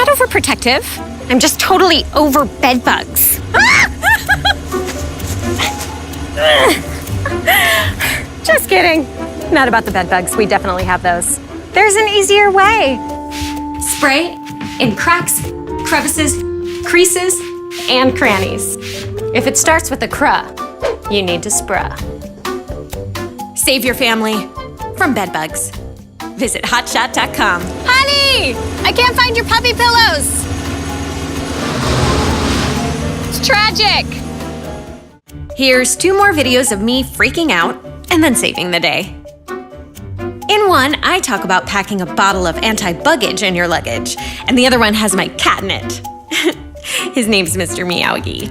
not overprotective. I'm just totally over bed bugs. Just kidding. Not about the bed bugs. We definitely have those. There's an easier way. Spray in cracks, crevices, creases, and crannies. If it starts with a cruh, you need to spray. Save your family from bed bugs. Visit hotshot.com. Honey, I can't find your puppy pillows. It's tragic. Here's 2 more videos of me freaking out and then saving the day. In one, I talk about packing a bottle of anti-buggage in your luggage, and the other one has my cat in it. His name's Mr. Meowgie.